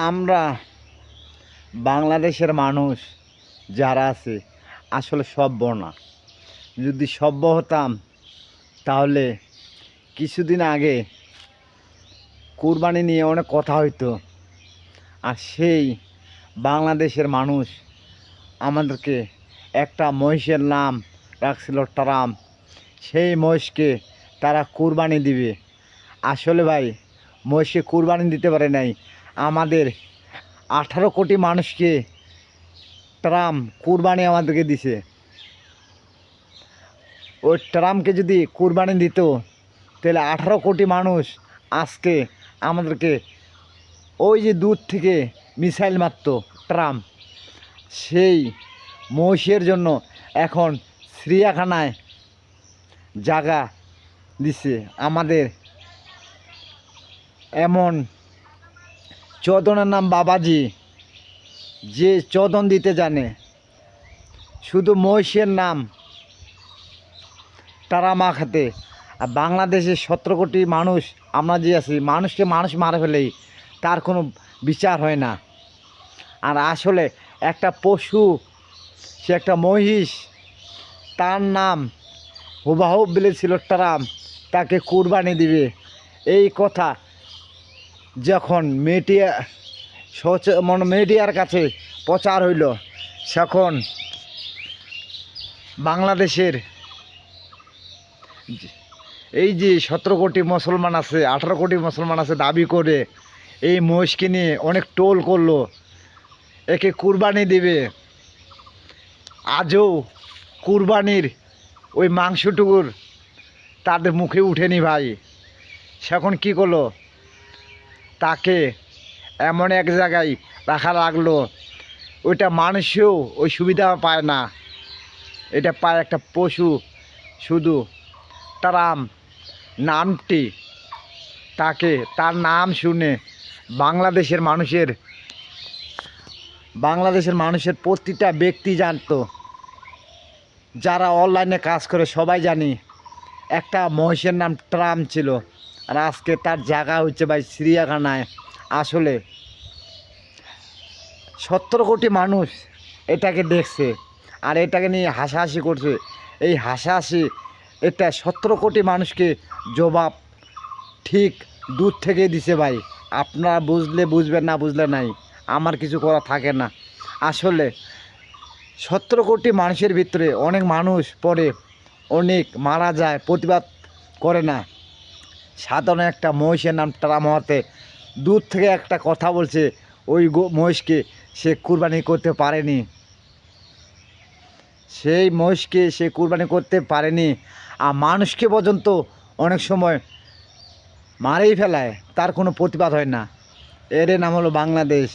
আমরা বাংলাদেশের মানুষ যারা আছে আসলে সভ্য না। যদি সভ্য হতাম তাহলে কিছুদিন আগে কুরবানি নিয়ে অনেক কথা হইতো। আর সেই বাংলাদেশের মানুষ আমাদেরকে একটা মহিষের নাম রাখছিল ট্রাম। সেই মহিষকে তারা কুরবানি দিবে। আসলে ভাই, মহিষকে কুরবানি দিতে পারে নাই। আমাদের 18 কোটি মানুষকে ট্রাম্প কুরবানি আমাদেরকে দিছে। ওই ট্রাম্পকে যদি কুরবানি দিত তাহলে 18 কোটি মানুষ আজকে আমাদেরকে ওই যে দূর থেকে মিসাইল মারত ট্রাম্প, সেই মহিষের জন্য এখন চিড়িয়াখানায় জায়গা দিছে আমাদের। এমন চোদনের নাম বাবাজি, যে চোদন দিতে জানে। শুধু মহিষের নাম তারা মাখাতে। আর বাংলাদেশে 17 কোটি মানুষ আমরা যে আছি, মানুষকে মানুষ মারা ফেলেই তার কোনো বিচার হয় না। আর আসলে একটা পশু, সে একটা মহিষ, তার নাম হুবাহুব বলেছিল ট্রাম্প তাকে কুরবানি দিবে। এই কথা যখন মিডিয়ার কাছে প্রচার হইল, তখন বাংলাদেশের এই যে 17 কোটি মুসলমান আছে, 18 কোটি মুসলমান আছে দাবি করে এই মহিষকে নিয়ে অনেক টোল করলো, একে কুরবানি দিবে। আজও কুরবানির ওই মাংসটুকুর তাদের মুখে উঠেনি ভাই। এখন কি করলো, তাকে এমন এক জায়গায় রাখা লাগলো, ওইটা মানুষেও ওই সুবিধা পায় না, এটা পায় একটা পশু। শুধু ট্রাম্প নামটি, তার নাম শুনে বাংলাদেশের মানুষের প্রতিটা ব্যক্তি জানতো, যারা অনলাইনে কাজ করে সবাই জানি একটা মহিষের নাম ট্রাম্প ছিল। আর আজকে তার জায়গা হচ্ছে ভাই চিড়িয়াখানায়। আসলে 17 কোটি মানুষ এটাকে দেখছে আর এটাকে নিয়ে হাসাহাসি করছে। এই হাসাহাসি এটা 17 কোটি মানুষকে জবাব ঠিক দূর থেকে দিছে ভাই। আপনারা বুঝলে বুঝবেন, না বুঝলে নাই, আমার কিছু করা থাকে না। আসলে 17 কোটি মানুষের ভিতরে অনেক মানুষ পরে অনেক মারা যায়, প্রতিবাদ করে না। সাধারণ একটা মহিষের নাম ট্রাম্প হতে দূর থেকে একটা কথা বলছে, ওই মহিষকে সে কুরবানি করতে পারেনি, সেই মহিষকে সে কুরবানি করতে পারেনি। আর মানুষকে পর্যন্ত অনেক সময় মারেই ফেলায়, তার কোনো প্রতিবাদ হয় না। এর নাম হলো বাংলাদেশ।